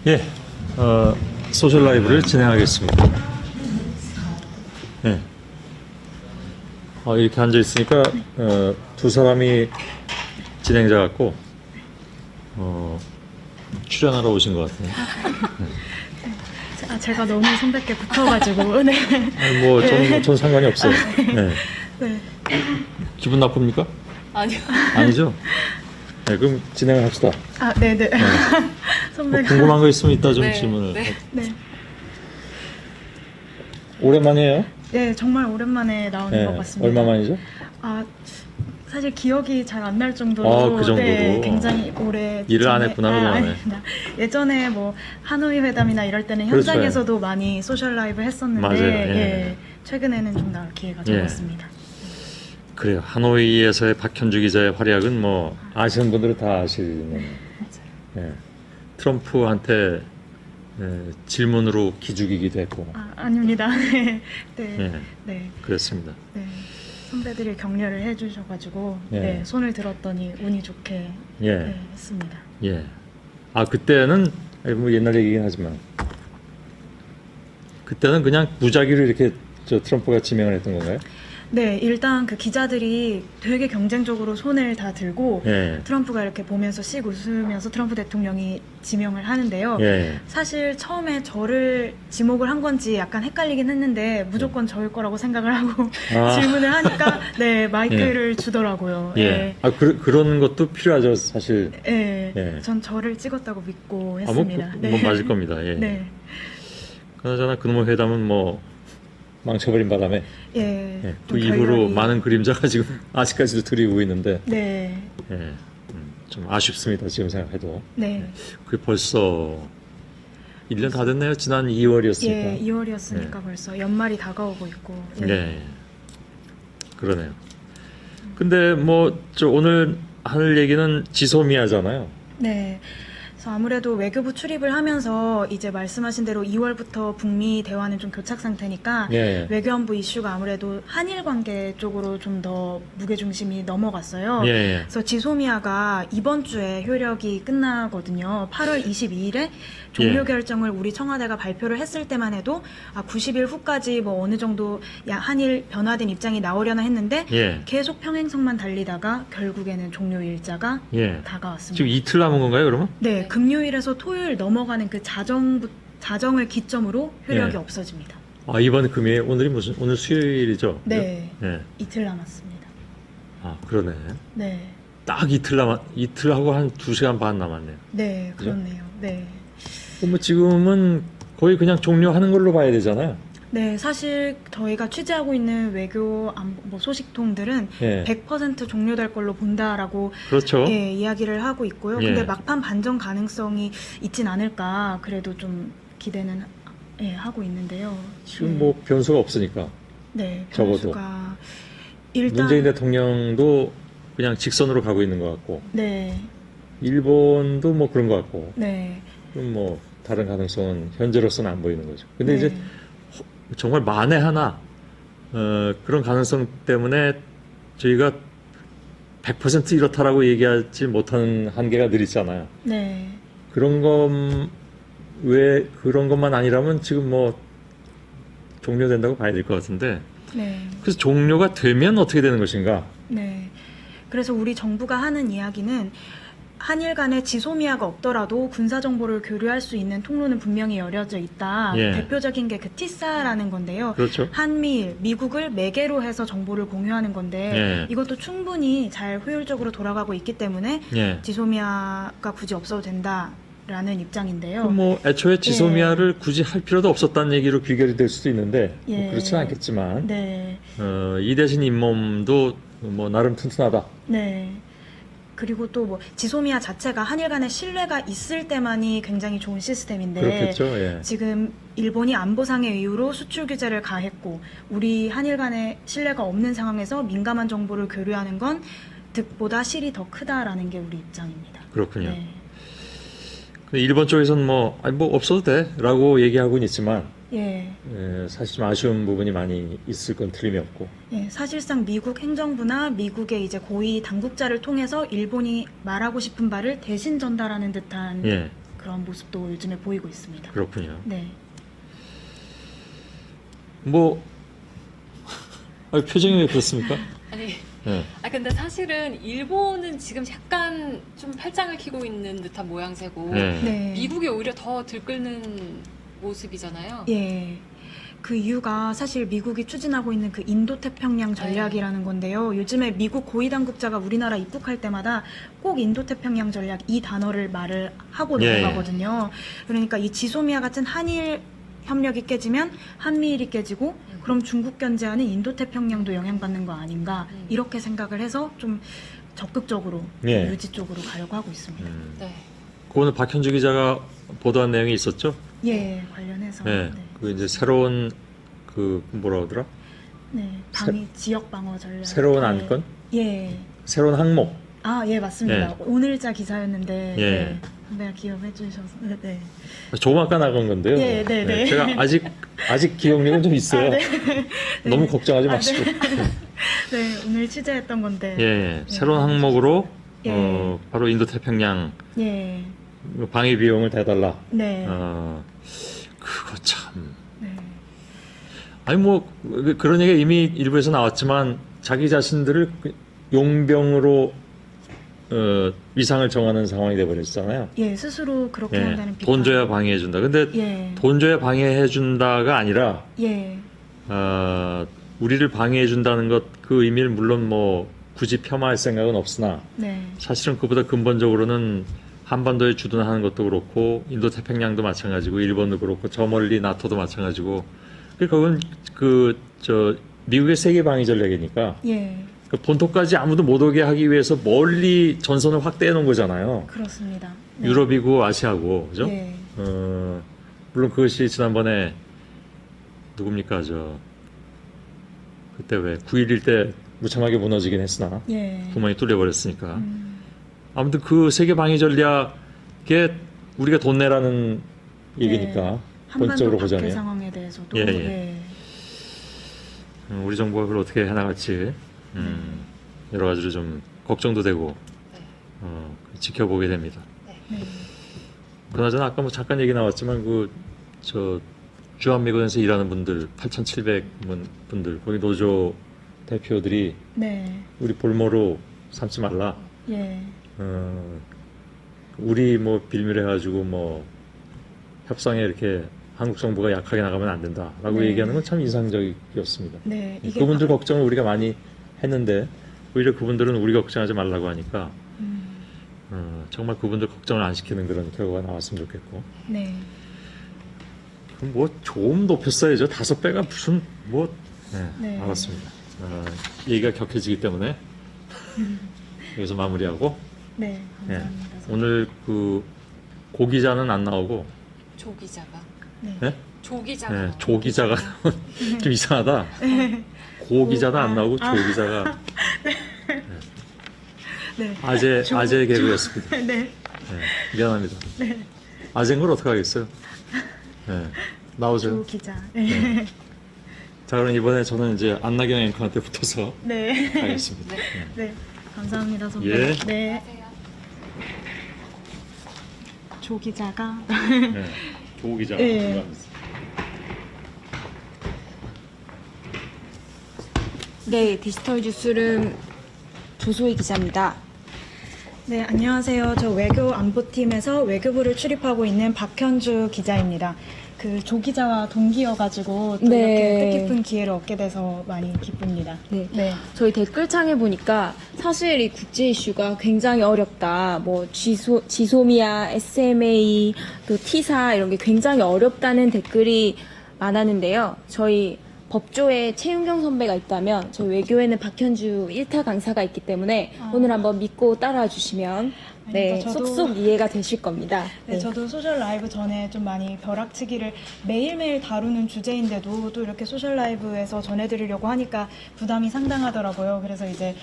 예, 소셜 라이브를 진행하겠습니다. 예. 이렇게 앉아 있으니까 두 사람이 진행자 같고 출연하러 오신 것 같아요. 제가 너무 선배께 붙어가지고 네. 아니, 전 상관이 없어요. 네. 네. 기분 나쁩니까? 아니요. 아니죠? 네, 그럼 진행을 합시다. 네네. 뭐 선배가 궁금한 거 있으면 이따 좀 네, 질문을. 네. 네. 오랜만이에요? 네, 정말 오랜만에 나오는 네. 것 같습니다. 얼마 만이죠? 사실 기억이 잘 안 날 정도로 그 정도로? 네, 굉장히 오래 일을 안 전에- 했구나, 그동안에. 아닙니다. 예전에 뭐 하노이 회담이나 이럴 때는 그렇죠. 현장에서도 많이 소셜 라이브 했었는데 맞아요. 예. 예, 최근에는 좀 나올 기회가 예. 적었습니다. 그래요. 하노이에서의 박현주 기자의 활약은 뭐 아시는 분들은 다 아시는. 예. 트럼프한테 질문으로 기죽이기도 했고. 아닙니다. 네. 네. 예. 네. 그랬습니다. 네. 선배들이 격려를 해주셔가지고 예. 네, 손을 들었더니 운이 좋게 예. 네, 했습니다. 예. 그때는 뭐 옛날 얘기긴 하지만 그때는 그냥 무작위로 이렇게 트럼프가 지명을 했던 건가요? 네, 일단 그 기자들이 되게 경쟁적으로 손을 다 들고 예. 트럼프가 이렇게 보면서 씩 웃으면서 트럼프 대통령이 지명을 하는데요. 예. 사실 처음에 저를 지목을 한 건지 약간 헷갈리긴 했는데 무조건 저일 거라고 생각을 하고 질문을 하니까 네, 마이크를 주더라고요. 예. 그런 것도 필요하죠, 사실. 네, 예. 전 저를 찍었다고 믿고 했습니다. 뭐 맞을 겁니다. 예. 네. 그나저나 그놈의 회담은 뭐 망쳐버린 바람에 예. 그 좀 이후로 결렬이- 많은 그림자가 지금 아직까지도 드리고 있는데 네. 좀 아쉽습니다. 지금 생각해도. 네. 그게 벌써 1년 다 됐네요. 지난 2월이었으니까. 예, 2월이었으니까 네. 벌써 연말이 다가오고 있고. 예. 네. 그러네요. 근데 오늘 할 얘기는 지소미아잖아요. 네. 그래서 아무래도 외교부 출입을 하면서 이제 말씀하신 대로 2월부터 북미 대화는 좀 교착 상태니까 예. 외교안보 이슈가 아무래도 한일 관계 쪽으로 좀 더 무게 중심이 넘어갔어요. 예. 그래서 지소미아가 이번 주에 효력이 끝나거든요. 8월 22일에 종료 예. 결정을 우리 청와대가 발표를 했을 때만 해도 90일 후까지 뭐 어느 정도 한일 변화된 입장이 나오려나 했는데 예. 계속 평행선만 달리다가 결국에는 종료 일자가 예. 다가왔습니다. 지금 이틀 남은 건가요, 그러면? 네, 금요일에서 토요일 넘어가는 그 자정을 기점으로 효력이 예. 없어집니다. 이번 금요일, 오늘 수요일이죠? 네, 예. 이틀 남았습니다. 그러네. 네, 딱 이틀하고 한 2시간 반 남았네요. 네, 그죠? 그렇네요. 네. 지금은 거의 그냥 종료하는 걸로 봐야 되잖아요. 네, 사실 저희가 취재하고 있는 외교 소식통들은 예. 100% 종료될 걸로 본다라고 그렇죠. 예, 이야기를 하고 있고요. 예. 근데 막판 반전 가능성이 있진 않을까 그래도 좀 기대는 하고 있는데요. 지금 변수가 없으니까. 네, 적어도. 변수가 일단 문재인 대통령도 그냥 직선으로 가고 있는 것 같고, 네, 일본도 그런 것 같고, 네, 그럼 다른 가능성은 현재로서는 안 보이는 거죠. 근데 네. 이제 정말 만에 하나 그런 가능성 때문에 저희가 100% 이렇다라고 얘기하지 못하는 한계가 늘 있잖아요. 네. 왜 그런 것만 아니라면 지금 종료된다고 봐야 될 것 같은데, 네. 그래서 종료가 되면 어떻게 되는 것인가? 네. 그래서 우리 정부가 하는 이야기는 한일 간에 지소미아가 없더라도 군사 정보를 교류할 수 있는 통로는 분명히 열려져 있다. 예. 대표적인 게 그 티사라는 건데요. 그렇죠. 한미일, 미국을 매개로 해서 정보를 공유하는 건데 예. 이것도 충분히 잘 효율적으로 돌아가고 있기 때문에 예. 지소미아가 굳이 없어도 된다라는 입장인데요. 그럼 애초에 지소미아를 굳이 할 필요도 없었다는 얘기로 귀결이 될 수도 있는데 예. 그렇지는 않겠지만 네. 이 대신 잇몸도 나름 튼튼하다. 네. 그리고 또 지소미아 자체가 한일 간의 신뢰가 있을 때만이 굉장히 좋은 시스템인데 그렇겠죠. 예. 지금 일본이 안보상의 이유로 수출 규제를 가했고 우리 한일 간의 신뢰가 없는 상황에서 민감한 정보를 교류하는 건 득보다 실이 더 크다라는 게 우리 입장입니다. 그렇군요. 네. 근데 일본 쪽에서는 뭐, 아니, 뭐 없어도 돼라고 얘기하고는 있지만 예. 사실 좀 아쉬운 부분이 많이 있을 건 틀림이 없고. 예, 사실상 미국 행정부나 미국의 이제 고위 당국자를 통해서 일본이 말하고 싶은 바를 대신 전달하는 듯한 예, 그런 모습도 요즘에 보이고 있습니다. 그렇군요. 네. 뭐 표정이 왜 그렇습니까? 아니, 예. 근데 사실은 일본은 지금 약간 좀 팔짱을 끼고 있는 듯한 모양새고 예. 네. 미국이 오히려 더 들끓는 모습이잖아요. 예. 그 이유가 사실 미국이 추진하고 있는 그 인도태평양 전략이라는 건데요. 요즘에 미국 고위 당국자가 우리나라 입국할 때마다 꼭 인도태평양 전략 이 단어를 말을 하고 예, 넘어가거든요. 그러니까 이 지소미아 같은 한일 협력이 깨지면 한미일이 깨지고 그럼 중국 견제하는 인도태평양도 영향받는 거 아닌가 이렇게 생각을 해서 좀 적극적으로 예. 유지 쪽으로 가려고 하고 있습니다. 네. 그거는 박현주 기자가 보도한 내용이 있었죠? 예, 관련해서 네. 그 이제 새로운 그 뭐라 그러더라? 네, 지역 방어 전략. 새로운 예. 안건? 예. 새로운 항목. 아, 예, 맞습니다. 예. 오늘자 기사였는데, 예. 네. 내가 기억해 주셔서, 네, 네. 조만간 나간 건데요. 예, 네, 네. 제가 아직 기억력은 좀 있어요. 아, 네. 너무 걱정하지 아, 마시고. 네, 오늘 취재했던 건데. 예, 새로운 항목으로 예. 바로 인도태평양 예, 방위 비용을 대달라. 네, 그거 참. 네, 아니 뭐 그런 얘기가 이미 일부에서 나왔지만 자기 자신들을 용병으로 위상을 정하는 상황이 돼버렸잖아요. 예, 스스로 그렇게 예, 한다는 비판. 돈 줘야 방해해준다. 근데 예, 돈 줘야 방해해준다가 아니라 예, 우리를 방해해준다는 것 그 의미를 물론 뭐 굳이 폄하할 생각은 없으나 네, 사실은 그보다 근본적으로는 한반도에 주둔하는 것도 그렇고 인도 태평양도 마찬가지고 일본도 그렇고 저 멀리 나토도 마찬가지고 그건 미국의 세계 방위 전략이니까 예, 그 본토까지 아무도 못 오게 하기 위해서 멀리 전선을 확대해 놓은 거잖아요. 그렇습니다. 네. 유럽이고 아시아고 그죠? 예, 물론 그것이 지난번에 누굽니까 그때 왜 9.11 때 무참하게 무너지긴 했으나 예, 구멍이 뚫려버렸으니까 아무튼 그 세계 방위 전략에 우리가 돈 내라는 얘기니까 본적으로 한반도 박해 보자면 상황에 대해서도, 예, 예. 예, 우리 정부가 그걸 어떻게 해나갈지 여러 가지로 좀 걱정도 되고 지켜보게 됩니다. 네, 그나저나 아까 뭐 잠깐 얘기 나왔지만 주한미군에서 일하는 분들 8,700 분들 거기 노조 대표들이 네, 우리 볼모로 삼지 말라. 예, 우리 뭐 빌밀해가지고 뭐 협상에 이렇게 한국 정부가 약하게 나가면 안 된다라고 네. 얘기하는 건 참 인상적이었습니다. 네, 이게 그분들 걱정을 우리가 많이 했는데 오히려 그분들은 우리 걱정하지 말라고 하니까 정말 그분들 걱정을 안 시키는 그런 결과가 나왔으면 좋겠고. 네. 그럼 뭐 좀 높였어야죠. 5배가 무슨 뭐. 네. 알았습니다. 얘기가 격해지기 때문에 여기서 마무리하고. 네, 예. 감사합니다. 오늘 그 고기자는 안 나오고. 조 기자가. 네. 예? 조 기자가. 네, 조 기자가 좀 이상하다. 고 기자도 안 나오고 조 기자가 네. 아재 개그였습니다. 네. 네, 미안합니다. 아재인 걸 어떻게 하겠어요? 네, 나오세요. 조 기자. 네. 자, 그럼 이번에 저는 이제 안나경 앵커한테 붙어서 네. 가겠습니다. 네. 감사합니다, 선배. 예. 네. 안녕하세요. 조 기자가 네, 조 기자. 예. 네, 디지털 뉴스룸 조소희 기자입니다. 네, 안녕하세요. 저 외교 안보팀에서 외교부를 출입하고 있는 박현주 기자입니다. 그 조 기자와 동기여가지고 또 네. 이렇게 뜻깊은 기회를 얻게 돼서 많이 기쁩니다. 네. 네. 저희 댓글창에 보니까 사실 이 국제 이슈가 굉장히 어렵다. 뭐 지소미아, SMA, 또 T사 이런 게 굉장히 어렵다는 댓글이 많았는데요. 저희 법조에 최윤경 선배가 있다면 저희 외교에는 박현주 1타 강사가 있기 때문에 오늘 한번 믿고 따라와 주시면 네, 아닙니다. 저도- 쏙쏙 이해가 되실 겁니다. 네, 저도 소셜 라이브 전에 좀 많이 벼락치기를 매일매일 다루는 주제인데도 또 이렇게 소셜 라이브에서 전해드리려고 하니까 부담이 상당하더라고요. 그래서 이제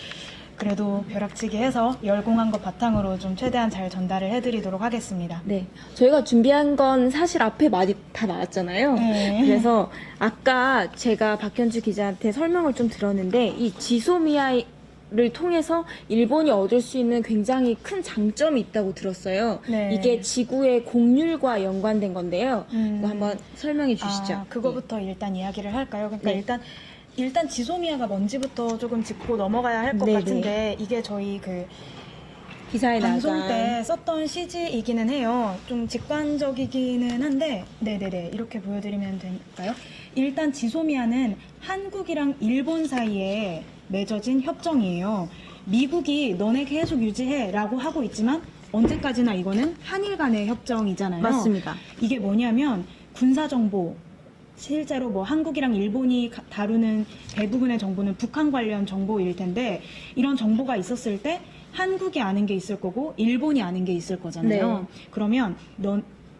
그래도 벼락치기 해서 열공한 것 바탕으로 좀 최대한 잘 전달을 해드리도록 하겠습니다. 네, 저희가 준비한 건 사실 앞에 많이 다 나왔잖아요. 네. 그래서 아까 제가 박현주 기자한테 설명을 좀 들었는데 이 지소미아를 통해서 일본이 얻을 수 있는 굉장히 큰 장점이 있다고 들었어요. 네. 이게 지구의 공률과 연관된 건데요. 이거 한번 설명해 주시죠. 아, 그거부터 일단 이야기를 할까요? 그러니까 네. 일단 지소미아가 뭔지부터 조금 짚고 넘어가야 할 것 네네. 같은데 이게 저희 그 기사에 방송 나간 때 썼던 CG이기는 해요. 좀 직관적이기는 한데, 네네네. 이렇게 보여드리면 될까요? 일단 지소미아는 한국이랑 일본 사이에 맺어진 협정이에요. 미국이 너네 계속 유지해라고 하고 있지만 언제까지나 이거는 한일 간의 협정이잖아요. 맞습니다. 이게 뭐냐면 군사 정보. 실제로 뭐 한국이랑 일본이 다루는 대부분의 정보는 북한 관련 정보일 텐데 이런 정보가 있었을 때 한국이 아는 게 있을 거고 일본이 아는 게 있을 거잖아요. 그러면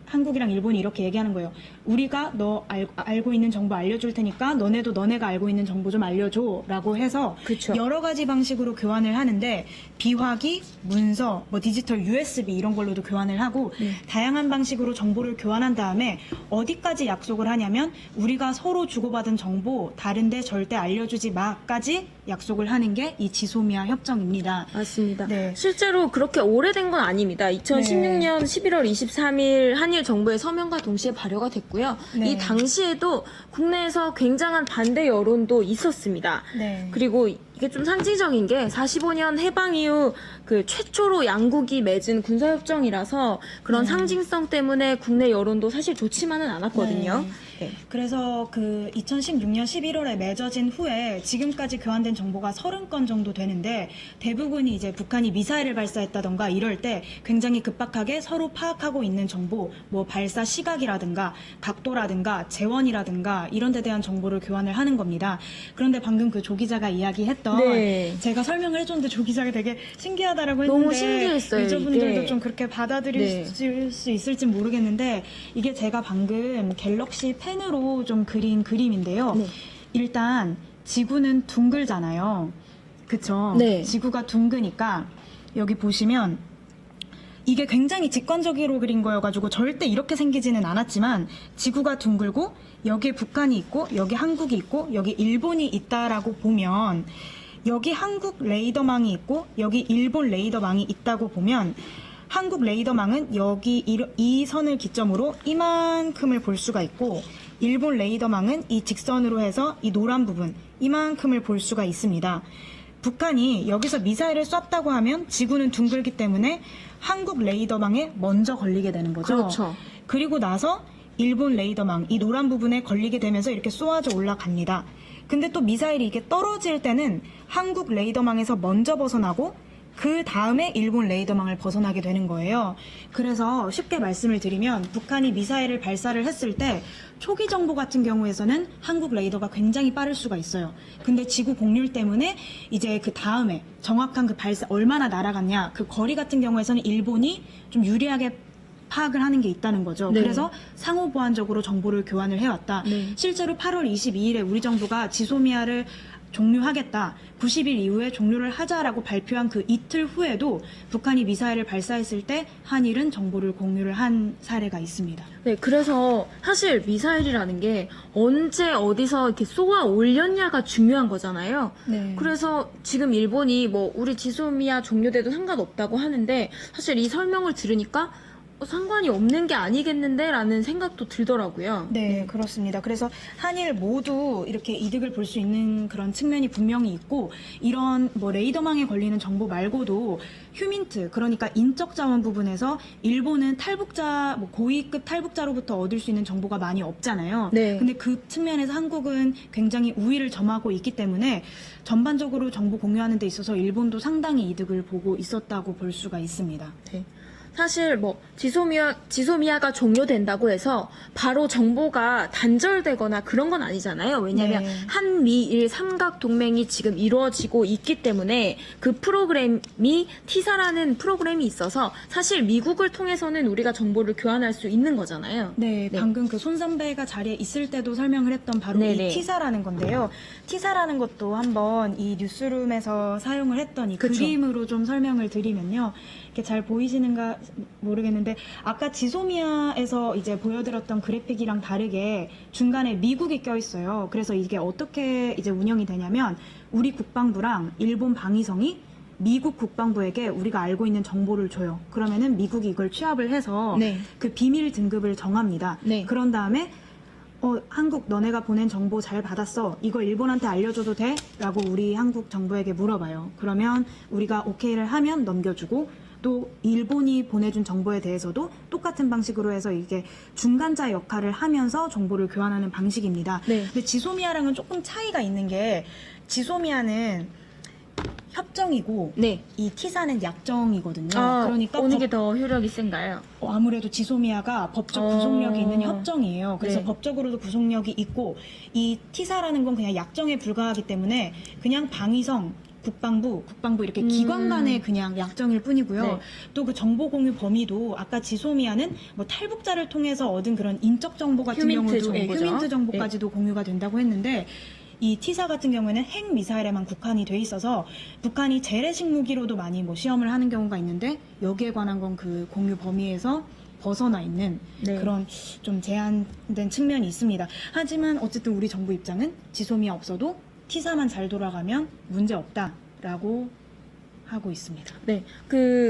한국이랑 일본이 이렇게 얘기하는 거예요. 우리가 너 알고 있는 정보 알려줄 테니까 너네도 너네가 알고 있는 정보 좀 알려줘 라고 해서 그쵸. 여러 가지 방식으로 교환을 하는데 비화기, 문서, 뭐 디지털 USB 이런 걸로도 교환을 하고 다양한 방식으로 정보를 교환한 다음에 어디까지 약속을 하냐면 우리가 서로 주고받은 정보 다른데 절대 알려주지 마까지 약속을 하는 게 이 지소미아 협정입니다. 맞습니다. 네. 실제로 그렇게 오래된 건 아닙니다. 2016년 11월 23일 한일 정부의 서명과 동시에 발효가 됐고요. 네. 이 당시에도 국내에서 굉장한 반대 여론도 있었습니다. 네. 그리고 이게 좀 상징적인 게 45년 해방 이후 그 최초로 양국이 맺은 군사협정이라서 그런 상징성 때문에 국내 여론도 사실 좋지만은 않았거든요. 네. 그래서 그 2016년 11월에 맺어진 후에 지금까지 교환된 정보가 30건 정도 되는데 대부분이 이제 북한이 미사일을 발사했다던가 이럴 때 굉장히 급박하게 서로 파악하고 있는 정보, 뭐 발사 시각이라든가 각도라든가 재원이라든가 이런 데 대한 정보를 교환을 하는 겁니다. 그런데 방금 그 조 기자가 이야기했던 네. 제가 설명을 해줬는데 조 기자가 되게 신기하다라고 했는데 너무 신기했어요, 유저분들도 이게. 좀 그렇게 받아들일 수 있을지 모르겠는데 이게 제가 방금 갤럭시 펜으로 좀 그린 그림인데요. 네. 일단 지구는 둥글잖아요. 그쵸? 네. 지구가 둥그니까 여기 보시면 이게 굉장히 직관적으로 그린 거여가지고 절대 이렇게 생기지는 않았지만 지구가 둥글고 여기에 북한이 있고 여기 한국이 있고 여기 일본이 있다라고 보면 여기 한국 레이더망이 있고 여기 일본 레이더망이 있다고 보면 한국 레이더망은 여기 이 선을 기점으로 이만큼을 볼 수가 있고 일본 레이더망은 이 직선으로 해서 이 노란 부분 이만큼을 볼 수가 있습니다. 북한이 여기서 미사일을 쐈다고 하면 지구는 둥글기 때문에 한국 레이더망에 먼저 걸리게 되는 거죠. 그렇죠. 그리고 나서 일본 레이더망 이 노란 부분에 걸리게 되면서 이렇게 쏘아져 올라갑니다. 근데 또 미사일이 이게 떨어질 때는 한국 레이더망에서 먼저 벗어나고 그 다음에 일본 레이더망을 벗어나게 되는 거예요. 그래서 쉽게 말씀을 드리면 북한이 미사일을 발사를 했을 때 초기 정보 같은 경우에서는 한국 레이더가 굉장히 빠를 수가 있어요. 근데 지구 공률 때문에 이제 그 다음에 정확한 그 발사 얼마나 날아갔냐 그 거리 같은 경우에서는 일본이 좀 유리하게 파악을 하는 게 있다는 거죠. 네. 그래서 상호 보완적으로 정보를 교환을 해왔다. 네. 실제로 8월 22일에 우리 정부가 지소미아를 종료하겠다. 90일 이후에 종료를 하자라고 발표한 그 이틀 후에도 북한이 미사일을 발사했을 때 한일은 정보를 공유를 한 사례가 있습니다. 네, 그래서 사실 미사일이라는 게 언제 어디서 이렇게 쏘아 올렸냐가 중요한 거잖아요. 네. 그래서 지금 일본이 뭐 우리 지소미아 종료돼도 상관없다고 하는데 사실 이 설명을 들으니까 상관이 없는 게 아니겠는데 라는 생각도 들더라고요. 네, 그렇습니다. 그래서 한일 모두 이렇게 이득을 볼 수 있는 그런 측면이 분명히 있고 이런 뭐 레이더망에 걸리는 정보 말고도 휴민트, 그러니까 인적 자원 부분에서 일본은 탈북자, 뭐 고위급 탈북자로부터 얻을 수 있는 정보가 많이 없잖아요. 네. 근데 그 측면에서 한국은 굉장히 우위를 점하고 있기 때문에 전반적으로 정보 공유하는 데 있어서 일본도 상당히 이득을 보고 있었다고 볼 수가 있습니다. 네. 사실 뭐 지소미아가 종료된다고 해서 바로 정보가 단절되거나 그런 건 아니잖아요. 왜냐하면 네. 한미일 삼각 동맹이 지금 이루어지고 있기 때문에 그 프로그램이 티사라는 프로그램이 있어서 사실 미국을 통해서는 우리가 정보를 교환할 수 있는 거잖아요. 네, 네. 방금 그 손 선배가 자리에 있을 때도 설명을 했던 바로 네네. 이 티사라는 건데요. 티사라는 것도 한번 이 뉴스룸에서 사용을 했던 이 그쵸. 그림으로 좀 설명을 드리면요. 이렇게 잘 보이시는가 모르겠는데 아까 지소미아에서 이제 보여드렸던 그래픽이랑 다르게 중간에 미국이 껴있어요. 그래서 이게 어떻게 이제 운영이 되냐면 우리 국방부랑 일본 방위성이 미국 국방부에게 우리가 알고 있는 정보를 줘요. 그러면은 미국이 이걸 취합을 해서 네. 그 비밀 등급을 정합니다. 네. 그런 다음에 한국 너네가 보낸 정보 잘 받았어. 이거 일본한테 알려줘도 돼? 라고 우리 한국 정부에게 물어봐요. 그러면 우리가 오케이를 하면 넘겨주고 또 일본이 보내준 정보에 대해서도 똑같은 방식으로 해서 이게 중간자 역할을 하면서 정보를 교환하는 방식입니다. 네. 근데 지소미아랑은 조금 차이가 있는 게 지소미아는 협정이고 네. 이 티사는 약정이거든요. 아, 그러니까 어느 게 더 효력이 센가요? 아무래도 지소미아가 법적 어. 구속력이 있는 협정이에요. 그래서 네. 법적으로도 구속력이 있고 이 티사라는 건 그냥 약정에 불과하기 때문에 그냥 방위성, 국방부 이렇게 기관 간의 그냥 약정일 뿐이고요. 네. 또 그 정보 공유 범위도 아까 지소미아는 뭐 탈북자를 통해서 얻은 그런 인적 정보 같은 휴민트 경우도 정보죠. 휴민트 정보까지도 공유가 된다고 했는데 이 티사 같은 경우에는 핵 미사일에만 국한이 돼 있어서 북한이 재래식 무기로도 많이 뭐 시험을 하는 경우가 있는데 여기에 관한 건 그 공유 범위에서 벗어나 있는 네. 그런 좀 제한된 측면이 있습니다. 하지만 어쨌든 우리 정부 입장은 지소미아 없어도 티사만 잘 돌아가면 문제 없다라고 하고 있습니다. 네,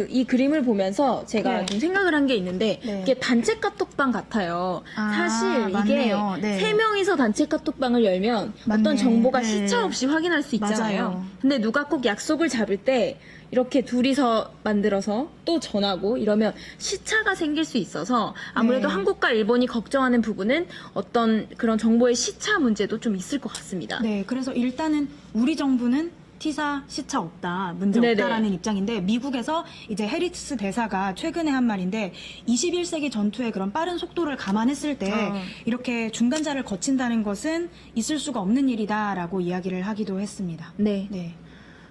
이 그림을 보면서 제가 네. 좀 생각을 한 게 있는데 네. 이게 단체 카톡방 같아요. 아, 사실 이게 맞네요. 네. 3명이서 단체 카톡방을 열면 맞네. 어떤 정보가 네. 시차 없이 확인할 수 있잖아요. 맞아요. 근데 누가 꼭 약속을 잡을 때 이렇게 둘이서 만들어서 또 전하고 이러면 시차가 생길 수 있어서 아무래도 네. 한국과 일본이 걱정하는 부분은 어떤 그런 정보의 시차 문제도 좀 있을 것 같습니다. 네, 그래서 일단은 우리 정부는 티사 시차 없다, 문제 네네. 없다라는 입장인데 미국에서 이제 해리스 대사가 최근에 한 말인데 21세기 전투의 그런 빠른 속도를 감안했을 때 이렇게 중간자를 거친다는 것은 있을 수가 없는 일이다라고 이야기를 하기도 했습니다. 네. 네.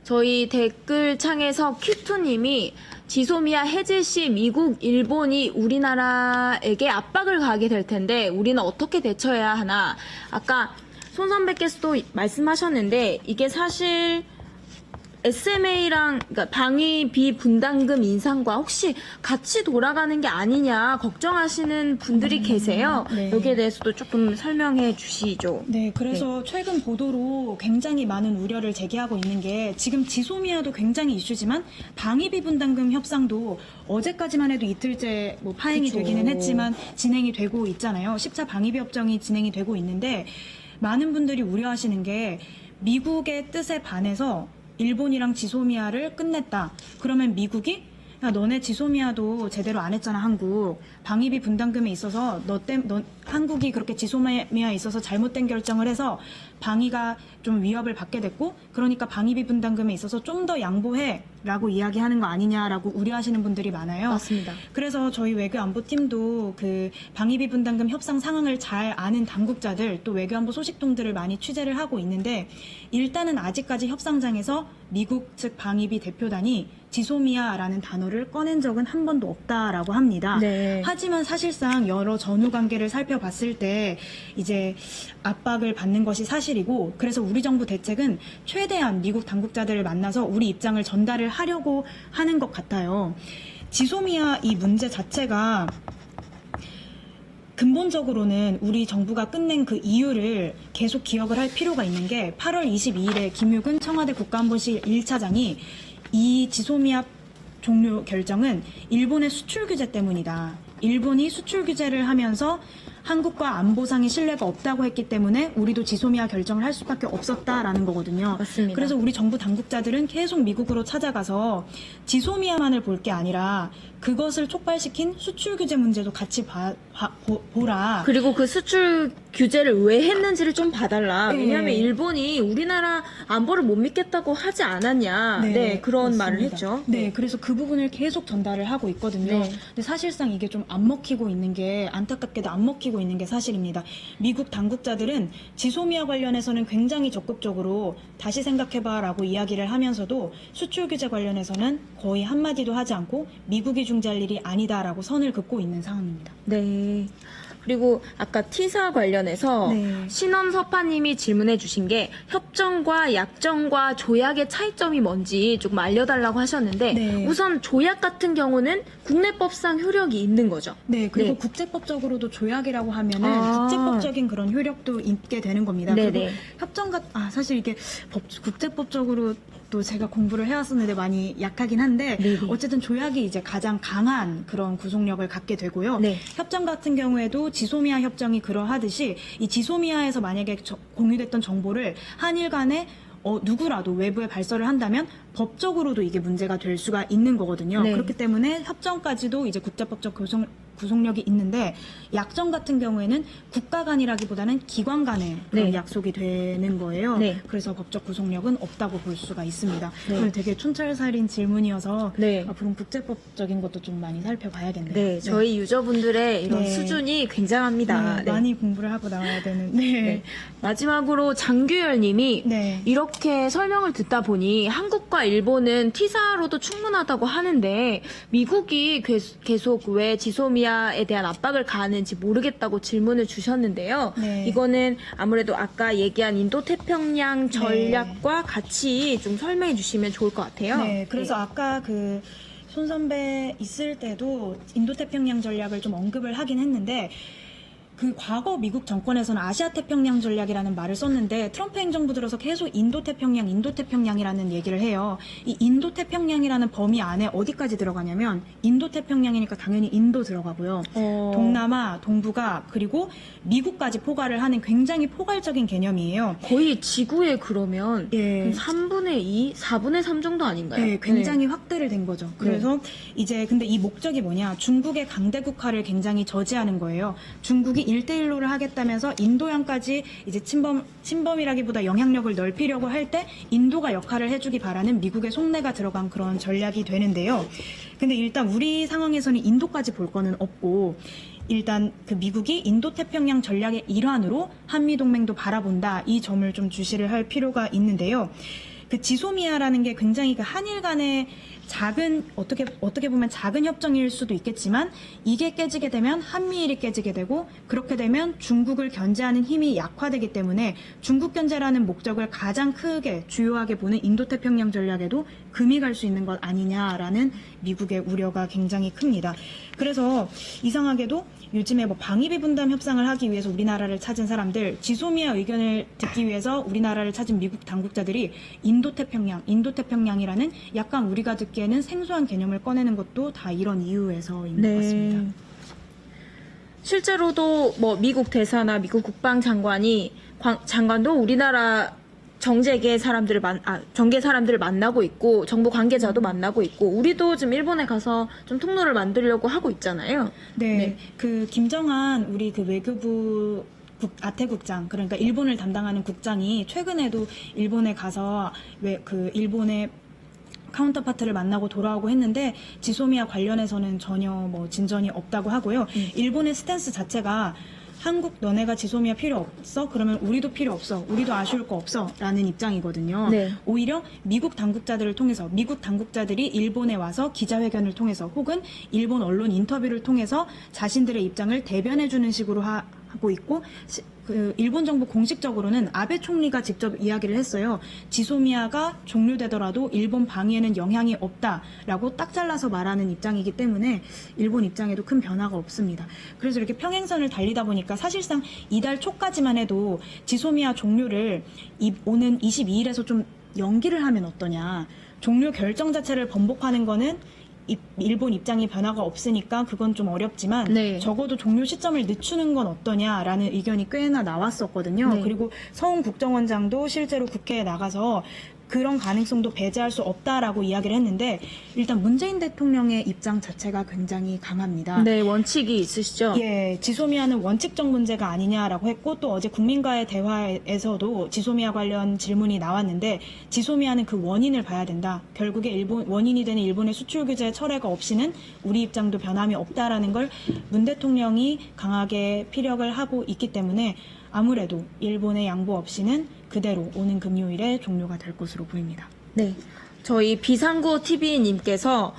저희 댓글창에서 큐투님이 지소미아 해제 시 미국, 일본이 우리나라에게 압박을 가하게 될 텐데 우리는 어떻게 대처해야 하나. 아까 손 선배께서도 말씀하셨는데 이게 사실 SMA랑 그러니까 방위비 분담금 인상과 혹시 같이 돌아가는 게 아니냐 걱정하시는 분들이 계세요. 네. 여기에 대해서도 조금 설명해 주시죠. 네, 그래서 최근 보도로 굉장히 많은 우려를 제기하고 있는 게 지금 지소미아도 굉장히 이슈지만 방위비 분담금 협상도 어제까지만 해도 이틀째 뭐 파행이 그쵸. 되기는 했지만 진행이 되고 있잖아요. 10차 방위비 협정이 진행이 되고 있는데 많은 분들이 우려하시는 게 미국의 뜻에 반해서 일본이랑 지소미아를 끝냈다. 그러면 미국이 야, 너네 지소미아도 제대로 안 했잖아, 한국. 방위비 분담금에 있어서 한국이 그렇게 지소미아에 있어서 잘못된 결정을 해서 방위가 좀 위협을 받게 됐고, 그러니까 방위비 분담금에 있어서 좀 더 양보해. 라고 이야기하는 거 아니냐라고 우려하시는 분들이 많아요. 맞습니다. 그래서 저희 외교안보팀도 그 방위비 분담금 협상 상황을 잘 아는 당국자들 또 외교안보 소식통들을 많이 취재를 하고 있는데 일단은 아직까지 협상장에서 미국 측 방위비 대표단이 지소미아라는 단어를 꺼낸 적은 한 번도 없다라고 합니다. 네. 하지만 사실상 여러 전후 관계를 살펴봤을 때 이제 압박을 받는 것이 사실이고 그래서 우리 정부 대책은 최대한 미국 당국자들을 만나서 우리 입장을 전달을 하려고 하는 것 같아요. 지소미아 이 문제 자체가 근본적으로는 우리 정부가 끝낸 그 이유를 계속 기억을 할 필요가 있는 게 8월 22일에 김육은 청와대 국가안보실 1차장이 이 지소미아 종료 결정은 일본의 수출 규제 때문이다. 일본이 수출 규제를 하면서 한국과 안보상의 신뢰가 없다고 했기 때문에 우리도 지소미아 결정을 할 수밖에 없었다라는 거거든요. 맞습니다. 그래서 우리 정부 당국자들은 계속 미국으로 찾아가서 지소미아만을 볼 게 아니라 그것을 촉발시킨 수출 규제 문제도 같이 보라. 그리고 그 수출 규제를 왜 했는지를 좀 봐달라. 네. 왜냐하면 일본이 우리나라 안보를 못 믿겠다고 하지 않았냐. 네, 그런 맞습니다. 말을 했죠. 네, 그래서 그 부분을 계속 전달을 하고 있거든요. 네. 근데 사실상 이게 좀 안 먹히고 있는 게 안타깝게도 안 먹히고 있는 게 사실입니다. 미국 당국자들은 지소미아 관련해서는 굉장히 적극적으로 다시 생각해봐라고 이야기를 하면서도 수출 규제 관련해서는 거의 한마디도 하지 않고 미국이 중재할 일이 아니다라고 선을 긋고 있는 상황입니다. 네. 그리고 아까 T사 관련해서 네. 신원서파님이 질문해 주신 게 협정과 약정과 조약의 차이점이 뭔지 조금 알려달라고 하셨는데 네. 우선 조약 같은 경우는 국내법상 효력이 있는 거죠. 네, 그리고 네. 국제법적으로도 조약이라고 하면은 아. 국제법적인 그런 효력도 있게 되는 겁니다. 네네. 그리고 사실 이게 국제법적으로 또 제가 공부를 해왔었는데 많이 약하긴 한데 네네. 어쨌든 조약이 이제 가장 강한 그런 구속력을 갖게 되고요. 네. 협정 같은 경우에도 지소미아 협정이 그러하듯이 이 지소미아에서 만약에 공유됐던 정보를 한일 간에 누구라도 외부에 발설을 한다면 법적으로도 이게 문제가 될 수가 있는 거거든요. 네. 그렇기 때문에 협정까지도 이제 국제법적 구속력이 있는데 약정 같은 경우에는 국가 간이라기보다는 기관 간의 그런 네. 약속이 되는 거예요. 네. 그래서 법적 구속력은 없다고 볼 수가 있습니다. 네. 오늘 되게 촌철살인 질문이어서 네. 앞으로는 국제법적인 것도 좀 많이 살펴봐야겠네요. 네, 저희 유저분들의 이런 네. 수준이 굉장합니다. 네, 네. 많이 공부를 하고 나와야 되는. 네. 네. 마지막으로 장규열님이 네. 이렇게 설명을 듣다 보니 한국과 일본은 T사로도 충분하다고 하는데 미국이 계속 왜 지소미아에 대한 압박을 가하는지 모르겠다고 질문을 주셨는데요. 네. 이거는 아무래도 아까 얘기한 인도태평양 전략과 같이 좀 설명해 주시면 좋을 것 같아요. 네, 그래서 아까 손 선배 있을 때도 인도태평양 전략을 좀 언급을 하긴 했는데 그 과거 미국 정권에서는 아시아태평양 전략이라는 말을 썼는데 트럼프 행정부 들어서 계속 인도태평양이라는 얘기를 해요. 이 인도태평양이라는 범위 안에 어디까지 들어가냐면 인도태평양이니까 당연히 인도 들어가고요. 동남아, 동북아 그리고 미국까지 포괄을 하는 굉장히 포괄적인 개념이에요. 거의 지구에 그러면 예. 3분의 2, 4분의 3 정도 아닌가요? 네, 굉장히 확대를 된 거죠. 그래서 이제 근데 이 목적이 뭐냐? 중국의 강대국화를 굉장히 저지하는 거예요. 중국이 1대1로를 하겠다면서 인도양까지 이제 침범이라기보다 영향력을 넓히려고 할 때 인도가 역할을 해주기 바라는 미국의 속내가 들어간 그런 전략이 되는데요. 근데 일단 우리 상황에서는 인도까지 볼 거는 없고 일단 그 미국이 인도태평양 전략의 일환으로 한미동맹도 바라본다. 이 점을 좀 주시를 할 필요가 있는데요. 그 지소미아라는 게 굉장히 그 한일 간의 작은 어떻게 보면 작은 협정일 수도 있겠지만 이게 깨지게 되면 한미일이 깨지게 되고 그렇게 되면 중국을 견제하는 힘이 약화되기 때문에 중국 견제라는 목적을 가장 크게 주요하게 보는 인도태평양 전략에도 금이 갈 수 있는 것 아니냐라는 미국의 우려가 굉장히 큽니다. 그래서 이상하게도 요즘에 방위비 분담 협상을 하기 위해서 우리나라를 찾은 사람들, 지소미아 의견을 듣기 위해서 우리나라를 찾은 미국 당국자들이 인도태평양이라는 약간 우리가 듣기에는 생소한 개념을 꺼내는 것도 다 이런 이유에서인 것 같습니다. 실제로도 미국 대사나 미국 장관도 우리나라 정계 사람들을 만나고 있고 정부 관계자도 만나고 있고 우리도 지금 일본에 가서 좀 통로를 만들려고 하고 있잖아요. 네. 그 김정한 우리 그 외교부 아태국장 그러니까 일본을 담당하는 국장이 최근에도 일본에 가서 일본의 카운터파트를 만나고 돌아오고 했는데 지소미아 관련해서는 전혀 진전이 없다고 하고요. 일본의 스탠스 자체가 한국 너네가 지소미아 필요 없어? 그러면 우리도 필요 없어. 우리도 아쉬울 거 없어. 라는 입장이거든요. 네. 오히려 미국 당국자들을 통해서 미국 당국자들이 일본에 와서 기자회견을 통해서 혹은 일본 언론 인터뷰를 통해서 자신들의 입장을 대변해주는 식으로 하고 있고 일본 정부 공식적으로는 아베 총리가 직접 이야기를 했어요. 지소미아가 종료되더라도 일본 방위에는 영향이 없다라고 딱 잘라서 말하는 입장이기 때문에 일본 입장에도 큰 변화가 없습니다. 그래서 이렇게 평행선을 달리다 보니까 사실상 이달 초까지만 해도 지소미아 종료를 오는 22일에서 좀 연기를 하면 어떠냐. 종료 결정 자체를 번복하는 거는 일본 입장이 변화가 없으니까 그건 좀 어렵지만 네. 적어도 종료 시점을 늦추는 건 어떠냐라는 의견이 꽤나 나왔었거든요. 네. 그리고 서훈 국정원장도 실제로 국회에 나가서 그런 가능성도 배제할 수 없다라고 이야기를 했는데 일단 문재인 대통령의 입장 자체가 굉장히 강합니다. 네, 원칙이 있으시죠? 예, 지소미아는 원칙적 문제가 아니냐라고 했고 또 어제 국민과의 대화에서도 지소미아 관련 질문이 나왔는데 지소미아는 그 원인을 봐야 된다. 결국에 일본 원인이 되는 일본의 수출 규제 철회가 없이는 우리 입장도 변함이 없다라는 걸 문 대통령이 강하게 피력을 하고 있기 때문에 아무래도 일본의 양보 없이는 그대로 오는 금요일에 종료가 될 것으로 보입니다. 네. 저희 비상구 TV님께서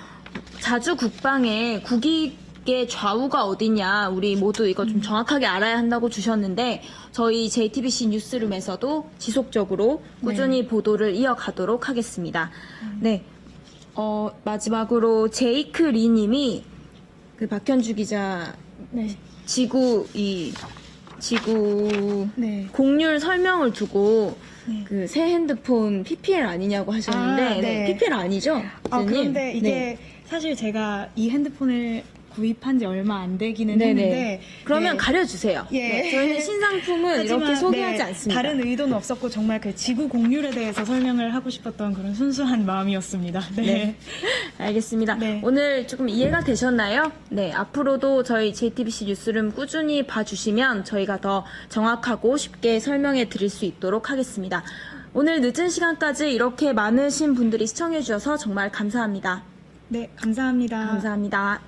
자주 국방에 국익의 좌우가 어디냐, 우리 모두 이거 좀 정확하게 알아야 한다고 주셨는데, 저희 JTBC 뉴스룸에서도 지속적으로 꾸준히 보도를 이어가도록 하겠습니다. 네. 마지막으로 제이크 리님이 그 박현주 기자 네. 지구 네. 공률 설명을 두고 네. 그 새 핸드폰 PPL 아니냐고 하셨는데 아, 네. PPL 아니죠? 아, 기자님? 그런데 이게 네. 사실 제가 이 핸드폰을 구입한 지 얼마 안 되기는 네네. 했는데 그러면 네. 가려주세요. 예. 네, 저희는 신상품은 하지만, 이렇게 소개하지 네, 않습니다. 다른 의도는 없었고 정말 그 지구 공률에 대해서 설명을 하고 싶었던 그런 순수한 마음이었습니다. 네. 네. 알겠습니다. 네. 오늘 조금 이해가 되셨나요? 네, 앞으로도 저희 JTBC 뉴스룸 꾸준히 봐주시면 저희가 더 정확하고 쉽게 설명해 드릴 수 있도록 하겠습니다. 오늘 늦은 시간까지 이렇게 많으신 분들이 시청해 주셔서 정말 감사합니다. 네, 감사합니다. 감사합니다.